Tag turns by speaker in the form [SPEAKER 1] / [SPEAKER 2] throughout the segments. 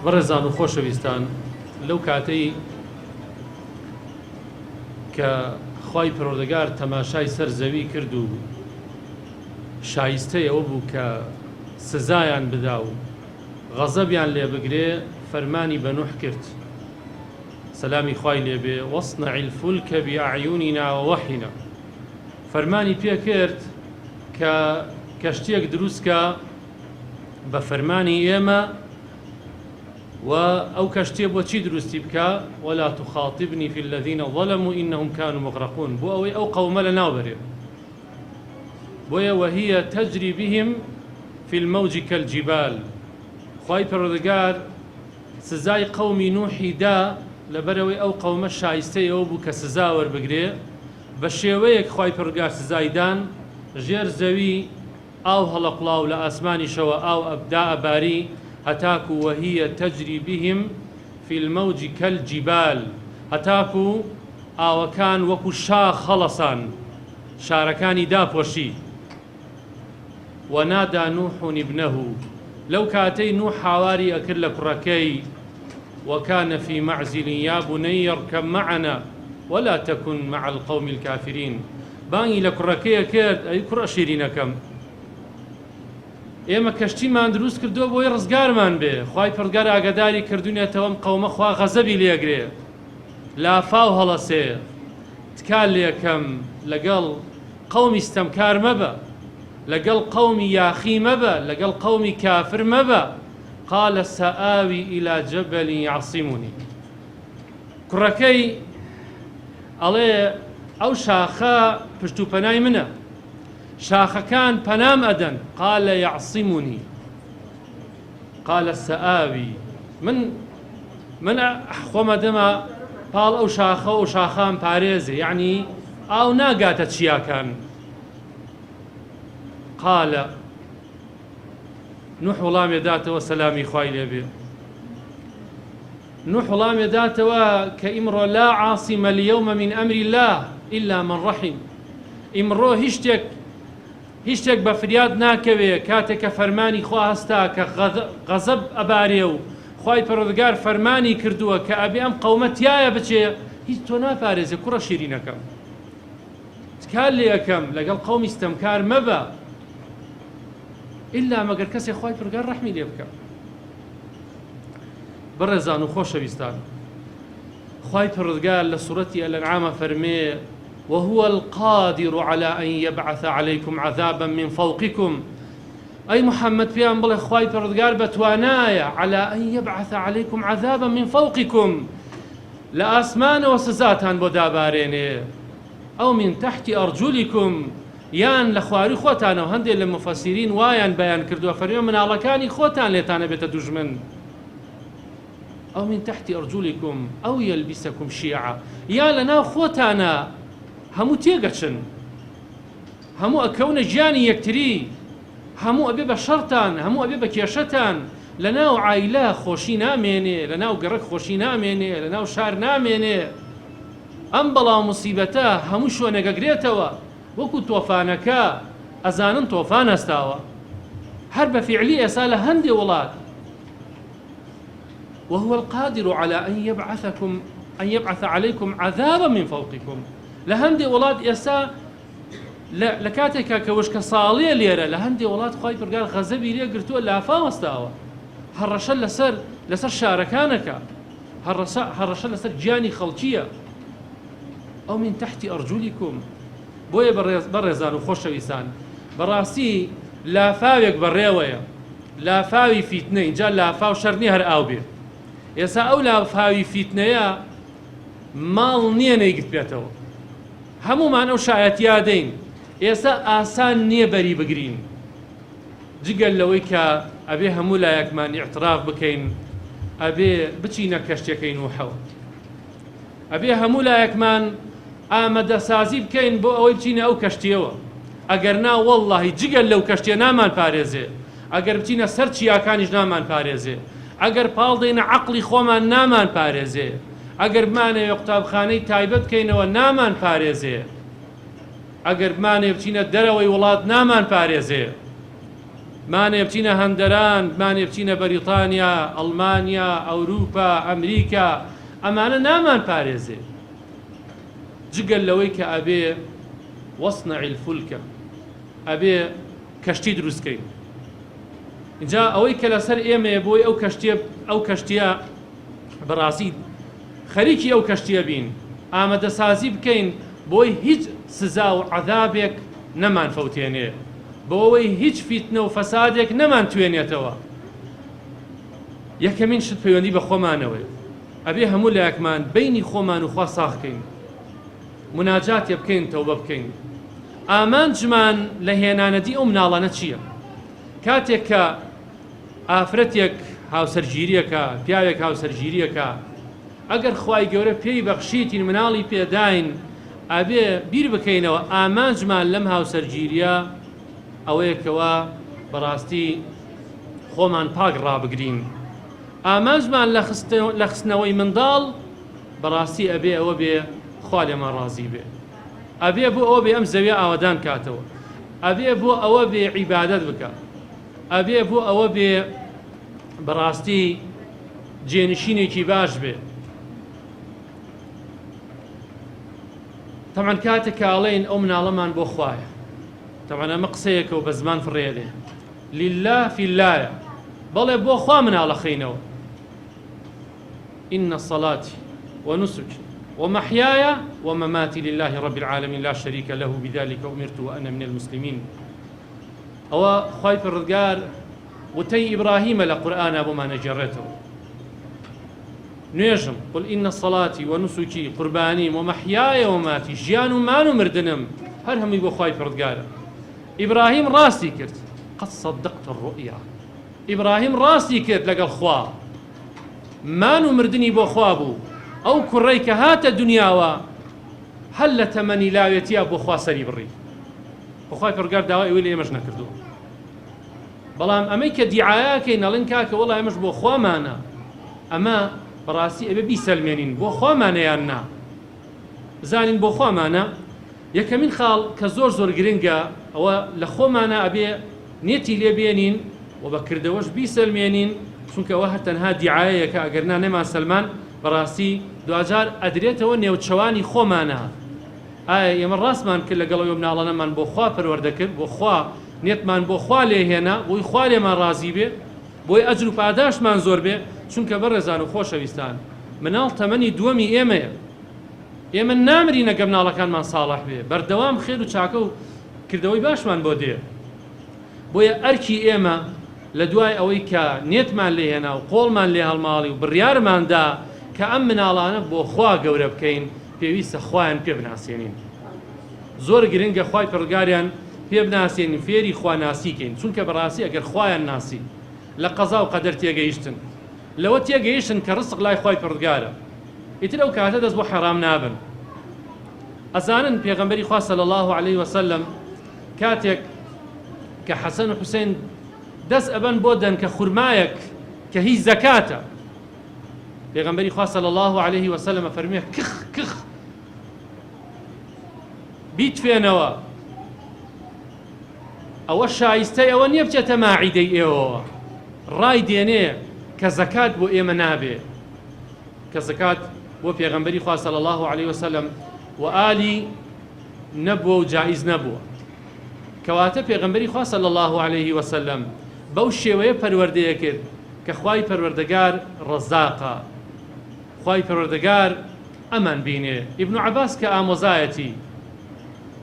[SPEAKER 1] بەڕێزان و خۆشەویستان لەو کاتەی کە خوای پەروەردگار تەماشای سەر زەوی کرد و شایستەی ئەوە بوو کە سزایان بدا و غەزەبیان لێ بگرێ فەرمانی بە نوح کرد سەلامی خوای لێبێ وەصنع الفولک بأعیوننا ووحینا فەرمانی پێ کرد کە کەشتێک دروستکە بە فەرمانی ئێمە و ئەو کەشتێ بۆچی دروستی بکە ولا تخاطبني في الذين ظلموا إنهم كانوا مغرقون بۆ ئەوەی ئەو قەومە لە ناوبەرێ بۆیە وهي تجري بهم في الموج كالجبال خوای پەروەردگار سزای قەومی نوحی دا لەبەرەوەی ئەو قەومە شایستەی ئەوە بوو کە سزا وەربگرێ بە شێوەیەک خوای پەروەردگار سزایدان ژێر زەوی ئاو هەڵەقڵاو لە ئاسمانیشەوە ئاو ئەبدا ئەباری هەتاکو وهي تجري بهم في الموج كالجبال هەتاکو ئاوەکان وەکو شاخ هەڵەسان شارەکانی داپۆشی ونادى نوح ابنه لو كاتي نوح حواري أكل كركي وكان في معزل يا بني اركب معنا ولا تكن مع القوم الكافرين باني لكركي كرد أي كرة شيرينكم ئێمە کەشتیمان دروست کردووە بۆی ڕزگارمان بێ خوای پەروەردگار ئاگاداری کردوونێتەوەم قەومە خوا غەزەبی لێگرێ لافاو هەڵەسێ تکال لێکەم لەگەڵ قەومی ستەمکار مەبە لەگەڵ قەومی یاخی مەبە لەگەڵ قەومی کافر مەبە قال سآوي إلى جبل يعصمني کوڕەکەی ئەڵێ ئەو شاخە پشت و پەنای منە شاخەکان پەنام ئەدەن قال يعصمني قال سآوي من خۆمە دەما پاڵ ئەو شاخە و شاخان پارێزێ یعنی ئاو ناگاتە چیاکان قال نوح وڵامی داتەوە سەلامی خوای لێبێ نوح وڵامی داتەوە کە ئیمڕۆ لا عاصم اليوم من أمر الله إلا من رحم ئیمڕۆ هیچ شتێک بە فریاد ناکەوێ کاتێک کە فەرمانی خوا هەستا کە غەزەب ئەبارێ و خوای پەروەردگار فەرمانی کردووە کە ئەبێ ئەم قەومە تایە بچێ هیچ تۆ ناپارێزێ کوڕە شیرینەکەم تکال لێ یەکەم لەگەڵ قەومی ستەمکار مەبە ئللا مەگەر کەسێک خوای پەروەردگار ڕەحمی لێ بکە بەڕێزان و خۆشەویستان خوای پەروەردگار لە سوورەتی ئەلەنعامە فەرمێ وهو القادر على أن يبعث عليكم عذابا من فوقكم أي محمد فيان بڵێ خوای پەروەردگار بەتوانایە على أن يبعث عليكم عذابا من فوقكم لە ئاسمانەوە سزاتان بۆ دابارێنێ أو من تحت أرجلكم یان لە خواری خۆتانەوە هەندێک لە مفەسیرین وایان بەیان کردووە فەرمێ مناڵەکانی خۆتان لێتانە بێتە دوژمن أو من تحت أرجلكم أو يلبسكم شيعا یان لەناو خۆتانە هەموو تێگەچن هەموو ئەکەونە گیانی یەکتری هەموو ئەبێ بە شەڕتان هەموو ئەبێ بە کێشەتان لەناو عایلە خۆشی نامێنێ لەناو گەڕەک خۆشی نامێنێ لەناو شار نامێنێ ئەم بەڵاو موسیبەتە هەموو شوێنەگەگرێتەوە وەکو تۆفانەکە ئەزانن تۆفان هەستاوە هەر بە فیعلی ئێسا لە هەندێ وڵات وهو القادر على أن يبعث عليكم عذابا من فوقكم لە هەندێ وڵات ئێستا لە کاتێکا کە وشکە ساڵیە لێرە لە هەندێ وڵات خوای پەروەردگار غەزەبی لێ گرتووە لافا وەستاوە هەڕەشە لەسەر شارەکانەکە هەڕەشە لەسەر گیانی خەڵکیە ئەو من تحتی ئەرجولیکم بۆیە بەڕێزان و خۆشەویستان بەڕاستی لافاوێک بەڕێوەیە لافاوی فیتنە اینجا لافاو شەرنی هەر ئاو بێ ئێستا ئەو لافاوی فیتنەیە ماڵ نییە نەیگرت بێتەوە هەمومان ئەو شایەتیا دەین ئێستا ئاسان نییە بەری بگرین جگەل لەوەی کە ئەبێ هەموو لایەکمان ئیعتراف بکەین ئەبێ بچینە کەشتەکەی نوحەوە ئەبێ هەموو لایەکمان ئامادەسازی بکەین بۆ ئەوەی بچینە ئەو کەشتیەوە ئەگەر نا وەڵڵاهی جگەل لەو کەشتیە نامان پارێزێ ئەگەر بچینە سەر چیاکانیش نامان پارێزێ ئەگەر پاڵ دەینە عەقڵی خۆمان نامان پارێزێ ئەگەر بمانەوێ قوتابخانەی تایبەت بکەینەوە نامان پارێزێ ئەگەر بمانێ بچینە دەرەوەی وڵات نامان پارێزێ مانێ بچینە هەندەران، مانێ بچینە بەریتانیا، ئەڵمانیا، ئەوروپا، ئەمریکا، ئەمانە نامان پارێزێ جگەل لەوەی کە ئەبێ وەصنەعی الفولکە، ئەبێ کەشتی دروستکەین. اینجا ئەوەی کە لەسەر ئێمەیە بۆی ئەو کەشتیە بەڕاستی خەریکی ئەو کەشتیە بین، ئامادەسازی بکەین بۆی هیچ سزا و عەذابێک نەمان فەوتێنێ، بۆەوەی هیچ فیتنە و فەسادێک نەمان توێنێتەوە. یەکەمین شت پەیوەندی بە خۆمانەوەی، ئەبێ هەموو لایەکمان بینی خۆمان و خوا ساخکەین، مناجاتێ بکەین، تەوبە بکەین. ئامانجمان لە هێنانەدی ئەو مناڵانە چییە؟ کاتێک کە ئافرەتێک هاوسەرگیریەکە، پیاوێک هاوسەرگیریەکە، ئەگەر خوای گەورە پێی بەخشیتین مناڵی پێداین، ئەبێ بیر بکەینەوە ئامانجمان لەم هاوسەرگیریە ئەوەیەکەوە بەڕاستی خۆمان پاک ڕابگرین. ئامانجمان لە خستنەوەی منداڵ بەڕاستی ئەبێ ئەوە بێ خوا لێمان ڕازی بێ، ئەبێ بۆ ئەوە بێ ئەم زەویە ئاوادان کاتەوە، ئەبێ بۆ ئەوە بێ عیبادەت بکە، ئەبێ بۆ ئەوە بێ بەڕاستی جێنشینێکی باش بێ. تەمان کاتێک کاڵێن ئەو مناڵەمان بۆ خوایە، تەمان ئەمە قسەیەکە و بە زمان فڕێدێ، لله فی اللهە، بەڵێ بۆ خوا مناڵەخەینەوە. إن صلاتي ونسكي ومحياي ومماتي لله رب العالمين لا شريك له بذلك أمرت وأنا من المسلمين. أو خايف الرجال وتي إبراهيم لقرآن أبو ما نجرته نيجم قل إن صلاتي ونسكي قرباني ومحياي ومماتي جيان ما نمردنم هل هم يبو خايف الرجال. إبراهيم راسي كرت قد صدقت الرؤيا، إبراهيم راسي كرت لقى الخوا ما نمردني بو خوابو ئەو کوڕەی کە هاتە دنیاوە هەل لە تەمەنی لاوێتیە بۆ خوا سەری بڕی، بەخوای پەروەردگار داوای ئەوەی لە ئێمەش نەکردو. بەڵام ئەمەی کە دیعایاکەی نەڵێن کاکە وەڵا ئێمەش بۆ خوامانە، ئەمە بەڕاستی ئەبێ بیسەلمێنین بۆ خوامانەیان نا، زانین بۆ خوامانە. یەکەمین خاڵ کە زۆر زۆر گرنگە ئەوە لە خۆمانە ئەبێ نێتی لێبێنین و بەکردەوەش بیسەلمێنین، چونکە ئەوە هەر تەنها دیعایەکە، ئەگەرنا نەمان سەلمان بەڕاستی دوجار ئەدرێتەوە نێوچەوانی خۆمانە. ئایا ئێمە ڕاستمان کرد لەگەڵەوە مناڵانەمان بۆ خوا پەروەردەکرد، بۆ خوا نێتمان بۆ خوا لێهێنا، بۆی خوا لێمان ڕازی بێ، بۆی ئەجر و پاداشمان زۆر بێ. چونکە بەڕێزان و خۆشەویستان، مناڵ تەمەنی دووەمی ئێمەیە، ئێمە نامرینە گە مناڵەکانمان ساڵح بێ، بەردەوام خێر و چاکە و کردەوەی باشمان بۆ دێ. بۆیە ئەرکی ئێمە لە دوای ئەوەی کە نێتمان لێهێنا و قۆڵمان لێ هەڵماڵی و بڕیارماندا کە ئەم مناڵانە بۆ خوا گەورە بکەین، پێویستە خوایان پێ بناسێنین. زۆر گرنگە خوای پەروەردگاریان پێ بناسێنین، فێری خواناسیکەین، چونکە بەڕاستی ئەگەر خوایان ناسی لە قەزا و قەدەر تێگەیشتن، لەوە تێگەیشتن کە ڕزق لای خوای پەروەردگارە، ئیتر ئەو کاتە دەست بۆ حەرام نابن. ئەزانن پێغەمبەری خوا صلی الله علیه وسلم کاتێک کە حەسەن و حوسێن دەست ئەبەن بۆ دەن کە خورمایەک کە هیچ زەکاتە، پێغەمبەری خوا صلی الله علیه وسلم فەرمێ کخ کخ بیتفێنەوە، ئەوە شایستەی ئەوە نییە بچێتە ماعیدەی ئێوەوە، ڕای دێنێ کە زەکات بۆ ئێمە نابێ، کە زەکات بۆ پێغەمبەری خوا صلی الله علیه وسلم و ئالی نەبووە و جائز نەبووە. کەواتە پێغەمبەری خوا صلی الله علیه وسلم بەو شێوەیە پەروەردەیە کرد کە خوای پەروەردگار ڕەزاقە، خوای پەروەردگار ئەمان بینێ. ئیبن عەباس کە ئامۆزایەتی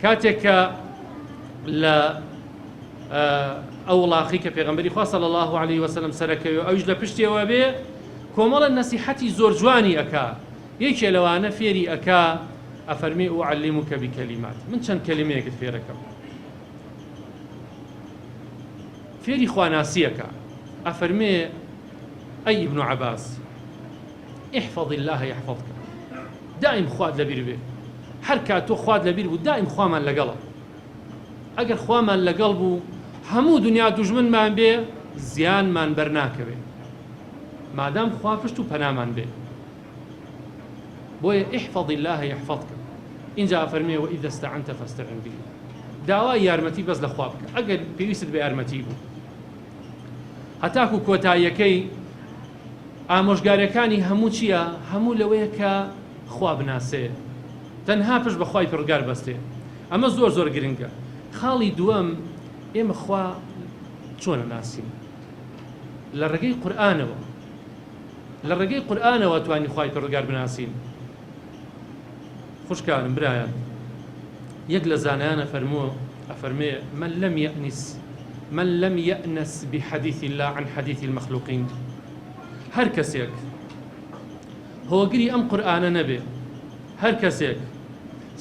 [SPEAKER 1] کاتێک کە لە ئەو وڵاقی کە پێغەمبەری خوا صلی الله علیه وسلم سەرەکەوێ ئەویش لە پشتیەوە بێ، کۆمەڵە نەسیحەتی زۆر جوانی ئەکا. یەکێ لەوانە فێری ئەکا، ئەفەرمێ ئوعەللیموکە بکەلیمات، من چەند کەلیمەیەکت فێرەکەم. فێری خواناسیەکە، ئەفەرمێ ئەی ئیبن عەباس احفظ الله يحفظك، دائم خواد لەبیر بێ، هەر کات تۆ خواد لەبیر بوو دائم خوامان لەگەڵە. ئەگەر خوامان لەگەڵ بوو هەموو دنیا دوژمنمان بێ زیانمان بەرناکەوێ، مادام خوا پشت و پەنامان بێ. بۆیە احفظ الله يحفظك. اینجا ئەفەرمێ وإذا استعنت فاستعن به، داوای یارمەتی بەس لە خوا بکە ئەگەر پێویستت بە یارمەتی بوو. هەتاکو کۆتاییەکەی ئامۆژگاریەکانی هەموو چییە؟ هەموو لەوەیە کە خوا بناسێ، تەنها پشت بە خوای پڕگار بەستێ. ئەمە زۆر زۆر گرنگە. خاڵی دووەم، ئێمە خوا چۆنە ناسین؟ لە ڕێگەی قورئانەوە، لە ڕێگەی قورئانەوە توانی خوای پڕگار بناسین. خوشکانم برایان، یەک لە زانایانە ئەفەرمێ من لم يأنس بحديث الله عن حديث المخلوقين. هەر کەسێک هۆگری ئەم قورئانە نەبێ، هەر کەسێک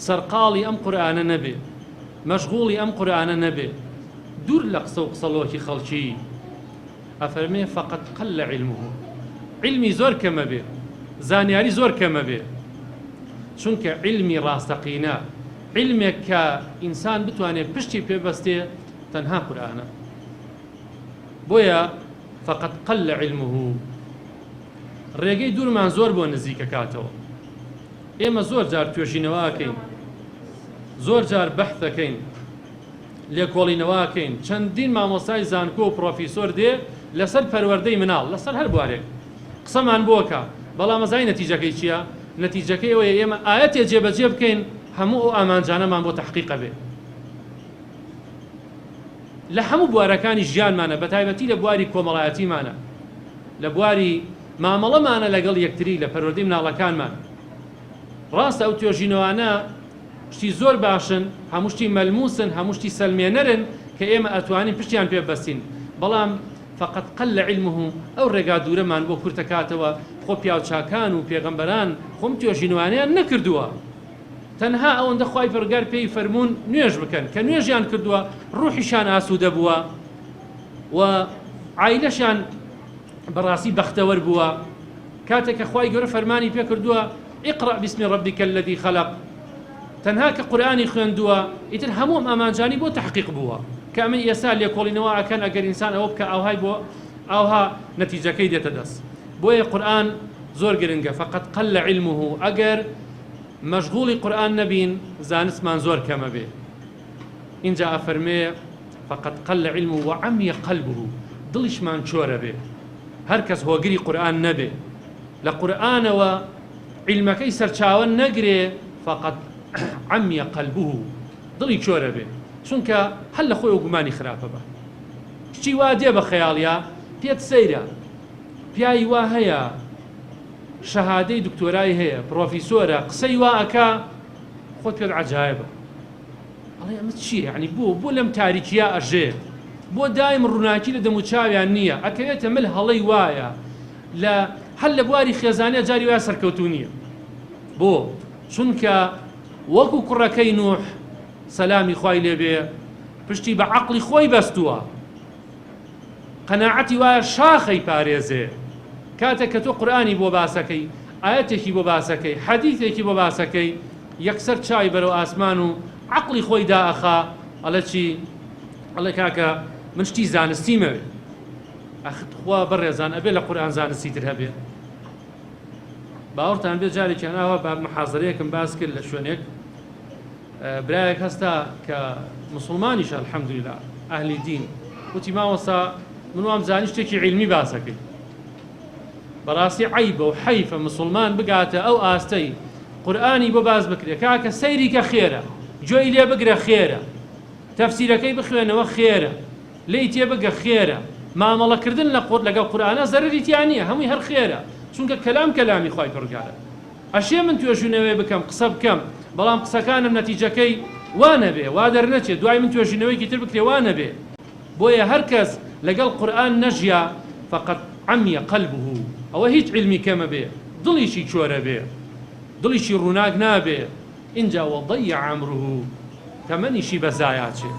[SPEAKER 1] سەرقاڵی ئەم قورئانە نەبێ، مەشغوڵی ئەم قورئانە نەبێ، دوور لە قسە و قسەڵۆکی خەڵکی، ئەفەرمێ فقط قل علمه، علمی زۆر کەمە بێ، زانیاری زۆر کەمە بێ، چونکە علمی ڕاستەقینە، علمێک کە ئینسان بتوانێت پشتی پێبەستێ، تەنها قورئانە. بۆیە فقط قل علمه. ڕێگەی دوورمان زۆر بۆ نزیکە کاتەوە. ئێمە زۆر جار توێژینەوەکەین، زۆر جار بەحثەکەین، لێکۆڵینەوەکەین، چەندین مامۆستای زانکۆ و پرۆفیسۆر دێ لەسەر پەروەردەی مناڵ، لەسەر هەر بوارێک قسەمان بۆکە، بەڵام ئەزای نەتیجەکەی چییە؟ نەتیجەکەی ئەوەیە ئێمە ئاەتێ جێبەجێ بکەین، هەموو ئەو ئامانجانەمان بۆ تەحقیقە بێ. لە هەموو بوارەکانی ژیانمانە، بە تایبەتی لە بواری کۆمەڵایەتیمانە، لە بواری مامەڵەمانە لەگەڵ یەکتری، لە پەروەردەی مناڵەکانمان. ڕاستە ئەو توێژینەوانە شتی زۆر باشن، هەموو شتی مەلموسن، هەموو شتی سەلمێنەرن کە ئێمە ئەتوانین پشتیان پێ بەستین، بەڵام فقط قل علمه. ئەو ڕێگا دوورەمان بۆ کورتەکاتەوە. خۆ پیاوچاکان و پێغەمبەران خۆم توێژینەوانیان نەکردووە، تەنها ئەوەندە خوای پەروەردگار پێی فەرموون نوێژ بکەن، کە نوێژیان کردووە ڕوحیشان ئاسوودە بووە و عایلەشان بەڕاستی بەختەوەر بووە. کاتێک کە خوای گەورە فەرمانی پێ کردووە اقرأ باسم ربك الذي خلق، تەنها کە قورئانی خوێندووە، ئیتر هەموو ئامانجانی بۆ تەحقیق بووە، کە ئەمە ئێستا لێکۆڵینەوە ئەکەن ئەگەر ئینسان ئەوە بکە ئەوهای بۆ ئەوها نەتیجەکەی دێتە دەست. بۆیە قورئان زۆر گرنگە. فقط قل علمه. ئەگەر مەشغوڵی قورئان نەبین، زانستمان زۆر کەمە بێ. اینجا ئەفەرمێ فقط قل علمه وعمي قلبه، دڵیشمان چۆرە بێ. هەر کەس هۆگری قورئان نەبێ، لە قورئانەوە علمەکەی سەرچاوە نەگرێ، فقط عمي قلبه، دڵی چۆرە بێ، چونکە هەر لە خۆی و گومانی خراپە بە. شتی وا دێ بە خەیاڵیا، پێت سەیرە، پیاوی وا هەیە، شەهادەی دکتۆرای هەیە، پرۆفیسۆرە، قسەی وا ئەکا، خۆت پێت عەجایبە. ئەڵێ ئەمە چییە؟ یعنی بۆ لەم تاریکیە ئەژێ، بۆ دایم ڕووناکی لە دەموچاویان نییە، ئەکەوێتە مل هەڵەی وایە هەر لە بواری خێزانە جاری وایە سەرکەوتو نییە. بۆ چونکە وەکو کوڕەکەی نوح سەلامی خوای لێبێ پشتی بە عەقڵی خۆی بەستووە، قەناعەتی وایە شاخەی پارێزێ. کاتێک کە تۆ قورئانی بۆ باسەکەی، ئاەتێکی بۆ باسەکەی، حەدیثێکی بۆ باسەکەی، یەکسەر چای بەرەو ئاسمان و عەقڵی خۆی دائەخا، ئەڵێ چی؟ ئەڵێ کاکە من شتی زانستیمەوێ. ئەخوا بەڕێزان ئەبێ لە قورئان زانستی تر هەبێ. باوەڕتان بێت جارێکیان ئاوا بە محازەرەیەکم باس کرد لە شوێنێک، برایەک هەستا کە مسڵمانیشە الحەمدوللا ئەهلی دین، وتی ماوەسا من وام زانی شتێکی عیلمی باسەکەی، بەڕاستی عەیبە و حەیفە مسڵمان بگاتە ئەو ئاستەی قورئانی بۆ باز بکرێ، کاکە سەیری کە خێرە، گوێی لێ بگرە خێرە، تەفسیرەکەی بخوێنەوە خێرە، لێی تێ بگە خێرە، مامەڵەکردن لەگەڵ قورئانە زەرەری تیان نییە، هەمووی هەر خێرە، چونکە کەلام کەلامی خوای پەروەردگارە. ئەشێ من توێژینەوەی بکەم، قسە بکەم، بەڵام قسەکانم نەتیجەکەی وا نەبێ، وا دەرنەچێت، دوای من توێژینەوەیکی تر بکرێ وا نەبێ. بۆیە هەر کەس لەگەڵ قورئان نەژیا، فقط عمي قلبه، ئەوە هیچ علمی کەمە بێ، دڵیشی چۆرە بێ، دڵیشی ڕووناک نابێ. اینجا وەضەیع عەمره، تەمەنیشی بەزایاچێ.